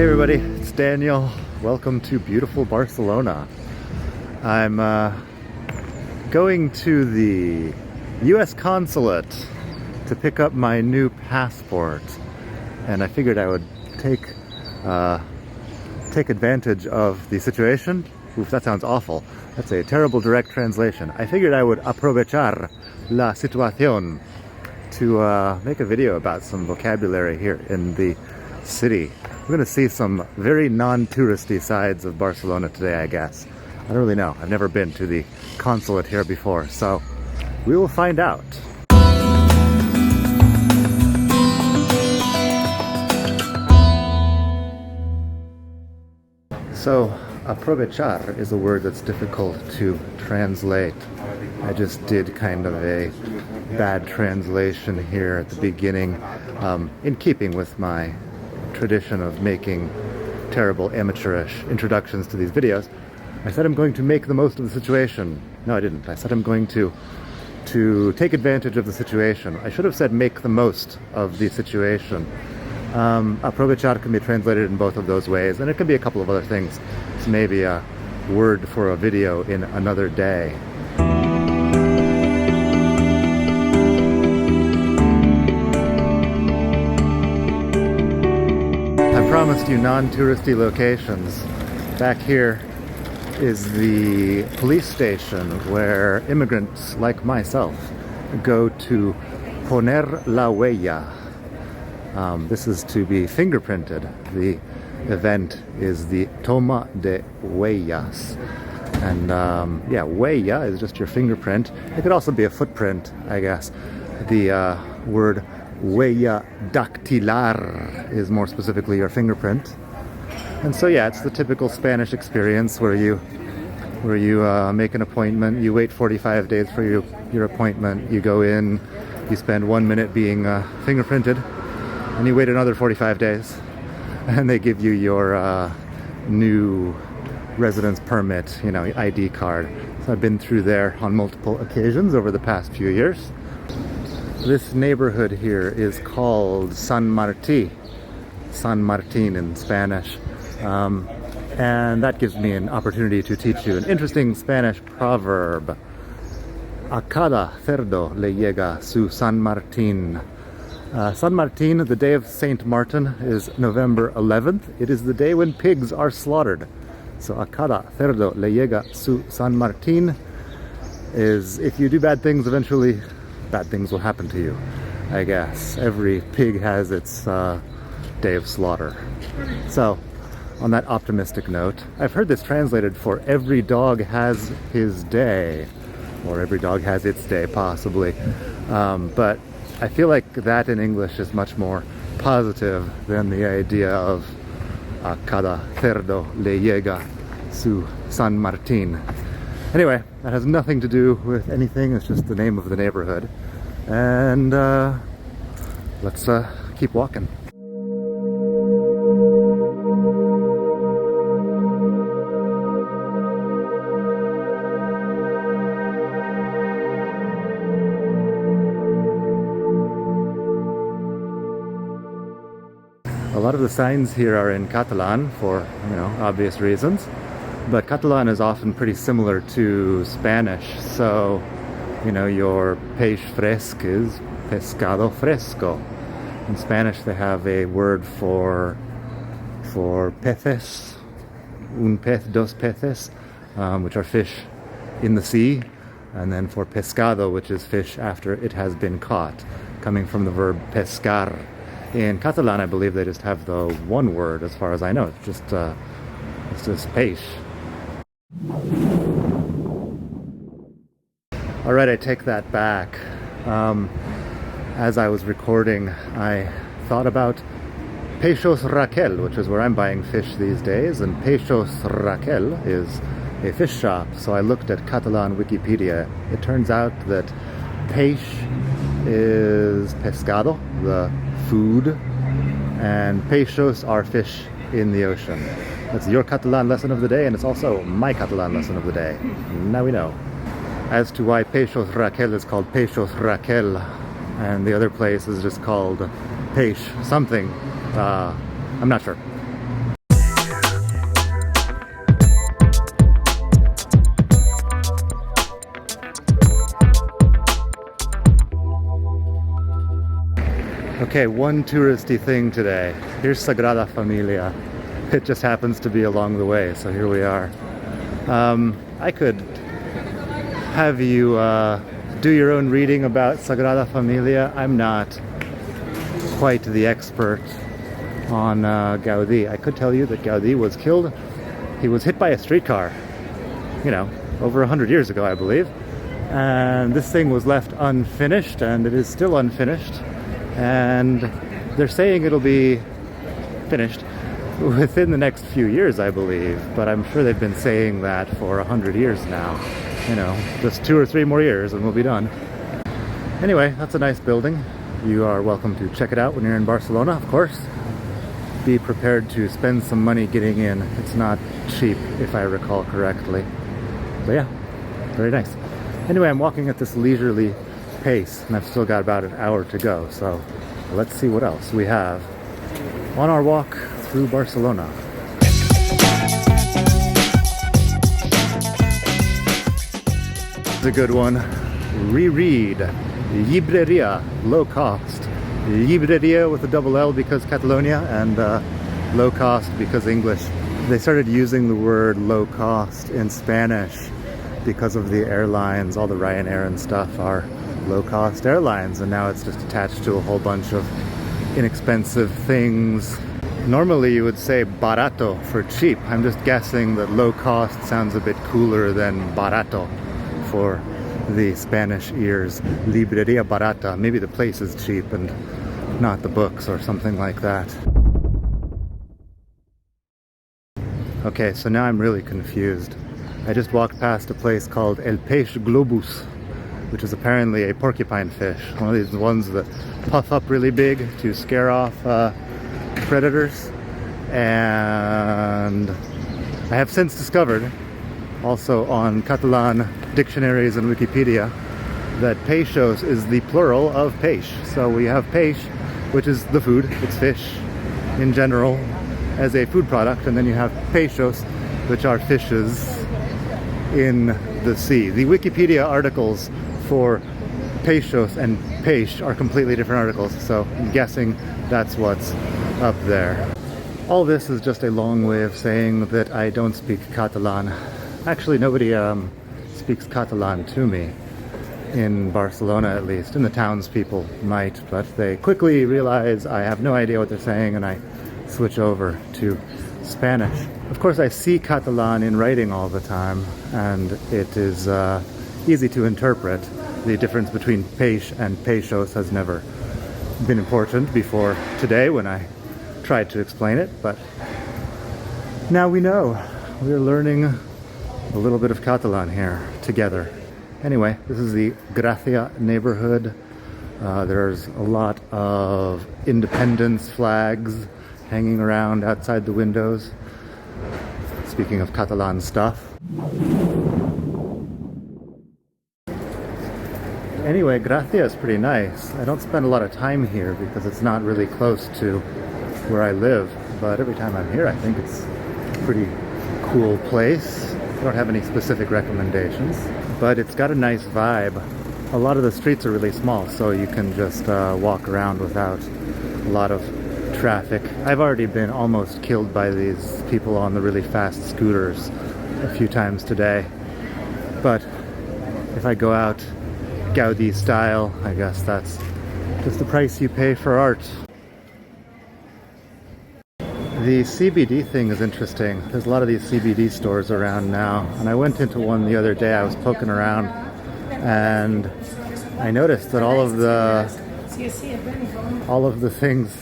Hey everybody, it's Daniel. Welcome to beautiful Barcelona. I'm going to the US consulate to pick up my new passport, and I figured I would take advantage of the situation. Oof, that sounds awful. That's a terrible direct translation. I figured I would aprovechar la situación to make a video about some vocabulary here in the city. We're going to see some very non-touristy sides of Barcelona today, I guess. I don't really know. I've never been to the consulate here before, so we will find out. So, aprovechar is a word that's difficult to translate. I just did kind of a bad translation here at the beginning, in keeping with my tradition of making terrible amateurish introductions to these videos. I said I'm going to make the most of the situation. No, I didn't. I said I'm going to take advantage of the situation. I should have said make the most of the situation. Aprovechar can be translated in both of those ways, and it can be a couple of other things. It's maybe a word for a video in another day. I promised you non-touristy locations. Back here is the police station where immigrants like myself go to poner la huella. This is to be fingerprinted. The event is the toma de huellas. And yeah, huella is just your fingerprint. It could also be a footprint, I guess. The word huella dactilar is more specifically your fingerprint. And so yeah, it's the typical Spanish experience where you make an appointment, you wait 45 days for your appointment, you go in, you spend 1 minute being fingerprinted, and you wait another 45 days, and they give you your new residence permit, ID card. So I've been through there on multiple occasions over the past few years. This neighborhood here is called Sant Martí, San Martín in Spanish, and that gives me an opportunity to teach you an interesting Spanish proverb. A cada cerdo le llega su San Martín. San Martín, the day of Saint Martin, is November 11th. It is the day when pigs are slaughtered. So a cada cerdo le llega su San Martín is if you do bad things, eventually bad things will happen to you, I guess. Every pig has its day of slaughter. So, on that optimistic note, I've heard this translated for every dog has his day, or every dog has its day, possibly. But I feel like that in English is much more positive than the idea of a cada cerdo le llega su San Martín. Anyway, that has nothing to do with anything. It's just the name of the neighborhood. And let's keep walking. A lot of the signs here are in Catalan for, obvious reasons. But Catalan is often pretty similar to Spanish, so, your peix fresc is pescado fresco. In Spanish they have a word for peces, un pez, dos peces, which are fish in the sea, and then for pescado, which is fish after it has been caught, coming from the verb pescar. In Catalan, I believe they just have the one word, as far as I know. It's just peix. Alright, I take that back. As I was recording, I thought about Peixos Raquel, which is where I'm buying fish these days, and Peixos Raquel is a fish shop. So I looked at Catalan Wikipedia. It turns out that peix is pescado, the food, and peixos are fish in the ocean. That's your Catalan lesson of the day, and it's also my Catalan lesson of the day. Now we know. As to why Peixos Raquel is called Peixos Raquel, and the other place is just called Peix something, I'm not sure. Okay, one touristy thing today. Here's Sagrada Familia. It just happens to be along the way, so here we are. I could have you do your own reading about Sagrada Familia. I'm not quite the expert on Gaudí. I could tell you that Gaudí was killed. He was hit by a streetcar, you know, over 100 years ago, I believe. And this thing was left unfinished, and it is still unfinished. And they're saying it'll be finished within the next few years, I believe. But I'm sure they've been saying that for 100 years now. You know, just 2 or 3 more years and we'll be done. Anyway, that's a nice building. You are welcome to check it out when you're in Barcelona, of course. Be prepared to spend some money getting in. It's not cheap, if I recall correctly. But yeah, very nice. Anyway, I'm walking at this leisurely pace, and I've still got about an hour to go. So let's see what else we have on our walk through Barcelona. It's a good one. Reread. Llibreria, low cost. Llibreria with a double L because Catalonia, and low cost because English. They started using the word low cost in Spanish because of the airlines. All the Ryanair and stuff are low cost airlines, and now it's just attached to a whole bunch of inexpensive things. Normally you would say barato for cheap. I'm just guessing that low cost sounds a bit cooler than barato for the Spanish ears. Libreria barata. Maybe the place is cheap and not the books or something like that. Okay, so now I'm really confused. I just walked past a place called El Peix Globus, which is apparently a porcupine fish. One of these ones that puff up really big to scare off predators. And I have since discovered, also on Catalan dictionaries and Wikipedia, that peixos is the plural of peix. So we have peix, which is the food, it's fish in general as a food product, and then you have peixos, which are fishes in the sea. The Wikipedia articles for peixos and peix are completely different articles, so I'm guessing that's what's up there. All this is just a long way of saying that I don't speak Catalan. Actually, nobody speaks Catalan to me, in Barcelona at least. In the townspeople might, but they quickly realize I have no idea what they're saying, and I switch over to Spanish. Of course, I see Catalan in writing all the time, and it is easy to interpret. The difference between peix and peixos has never been important before today when I tried to explain it, but now we know. We're learning a little bit of Catalan here together. Anyway, this is the Gràcia neighborhood. There's a lot of independence flags hanging around outside the windows. Speaking of Catalan stuff. Anyway, Gràcia is pretty nice. I don't spend a lot of time here because it's not really close to where I live, but every time I'm here I think it's a pretty cool place. I don't have any specific recommendations, but it's got a nice vibe. A lot of the streets are really small, so you can just walk around without a lot of traffic. I've already been almost killed by these people on the really fast scooters a few times today, but if I go out Gaudí style, I guess that's just the price you pay for art. The CBD thing is interesting. There's a lot of these CBD stores around now, and I went into one the other day. I was poking around and I noticed that all of the things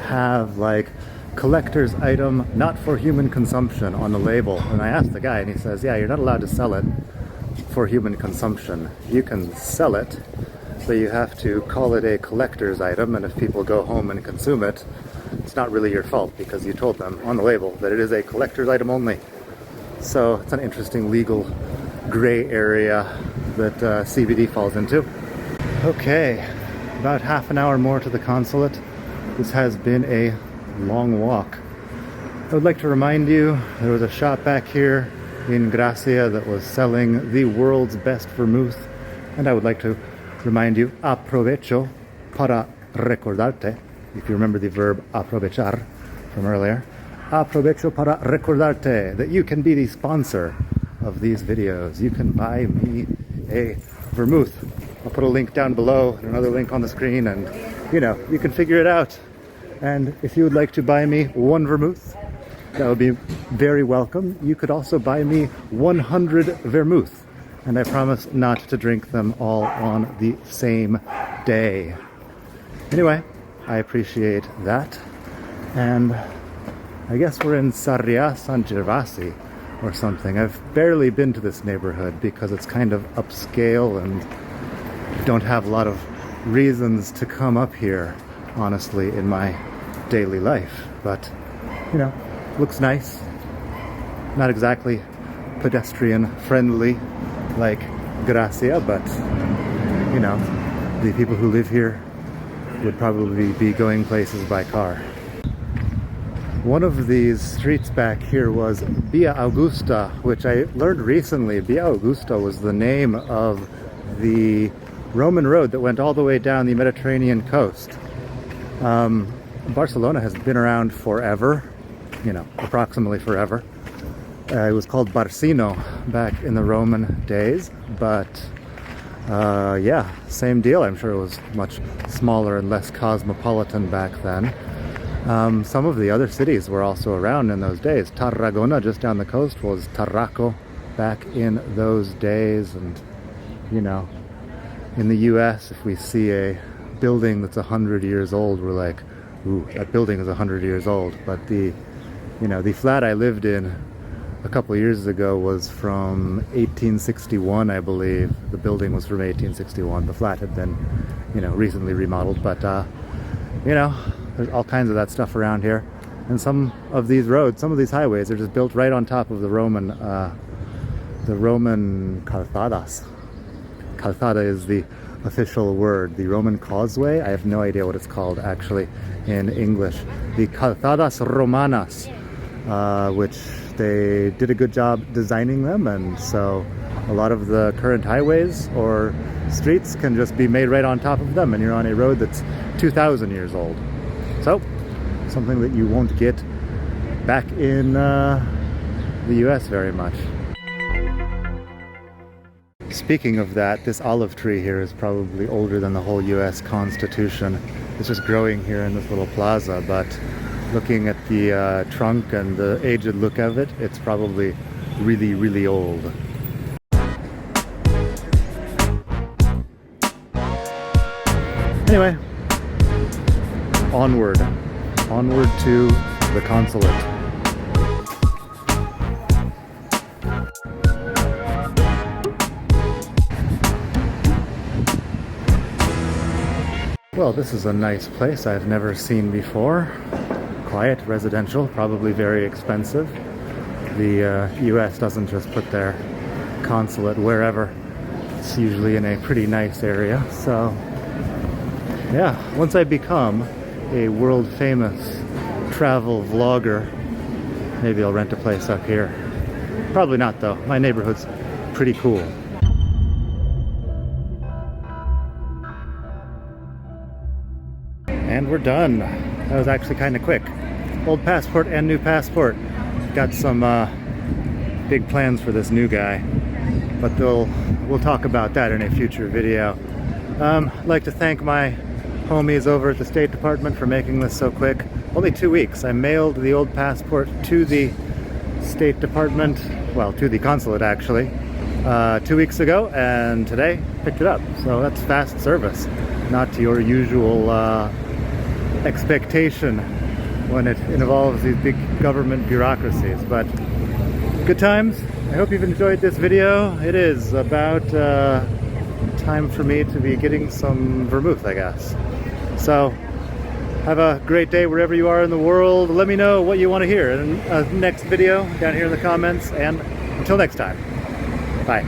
have like collector's item, not for human consumption on the label. And I asked the guy and he says, yeah, you're not allowed to sell it for human consumption. You can sell it, but you have to call it a collector's item, and if people go home and consume it, it's not really your fault because you told them on the label that it is a collector's item only. So it's an interesting legal gray area that CBD falls into. Okay, about half an hour more to the consulate. This has been a long walk. I would like to remind you there was a shop back here in Gràcia that was selling the world's best vermouth, and I would like to remind you, aprovecho para recordarte. If you remember the verb aprovechar from earlier. Aprovecho para recordarte that you can be the sponsor of these videos. You can buy me a vermouth. I'll put a link down below and another link on the screen, and you know, you can figure it out. And if you would like to buy me one vermouth, that would be very welcome. You could also buy me 100 vermouth, and I promise not to drink them all on the same day. Anyway, I appreciate that. And I guess we're in Sàrria, Sant Gervasi or something. I've barely been to this neighborhood because it's kind of upscale and don't have a lot of reasons to come up here, honestly, in my daily life. But, you know, looks nice. Not exactly pedestrian friendly like Gràcia, but, you know, the people who live here would probably be going places by car. One of these streets back here was Via Augusta, which I learned recently. Via Augusta was the name of the Roman road that went all the way down the Mediterranean coast. Barcelona has been around forever, you know, approximately forever. It was called Barcino back in the Roman days, but yeah, same deal. I'm sure it was much smaller and less cosmopolitan back then. Some of the other cities were also around in those days. Tarragona, just down the coast, was Tarraco back in those days. And, you know, in the US, if we see a building that's 100 years old, we're like, ooh, that building is 100 years old. But the, you know, the flat I lived in a couple of years ago was from 1861, I believe. The building was from 1861. The flat had been, you know, recently remodeled. But, you know, there's all kinds of that stuff around here. And some of these roads, some of these highways are just built right on top of the Roman calzadas. Calzada is the official word. The Roman causeway, I have no idea what it's called actually in English. The calzadas romanas, which they did a good job designing them, and so a lot of the current highways or streets can just be made right on top of them, and you're on a road that's 2,000 years old. So, something that you won't get back in the US very much. Speaking of that, this olive tree here is probably older than the whole US Constitution. It's just growing here in this little plaza, but looking at the trunk and the aged look of it, it's probably really, really old. Anyway, onward to the consulate. Well, this is a nice place I've never seen before. Quiet, residential, probably very expensive. The US doesn't just put their consulate wherever. It's usually in a pretty nice area, so yeah, once I become a world famous travel vlogger, maybe I'll rent a place up here. Probably not though, my neighborhood's pretty cool. And we're done. That was actually kind of quick. Old passport and new passport. Got some big plans for this new guy, but we'll talk about that in a future video. I'd like to thank my homies over at the State Department for making this so quick. Only 2 weeks. I mailed the old passport to the State Department, well, to the consulate actually, 2 weeks ago, and today picked it up. So that's fast service, not to your usual expectation when it involves these big government bureaucracies. But good times. I hope you've enjoyed this video. It is about time for me to be getting some vermouth, I guess. So have a great day wherever you are in the world. Let me know what you want to hear in a next video down here in the comments, and until next time, bye.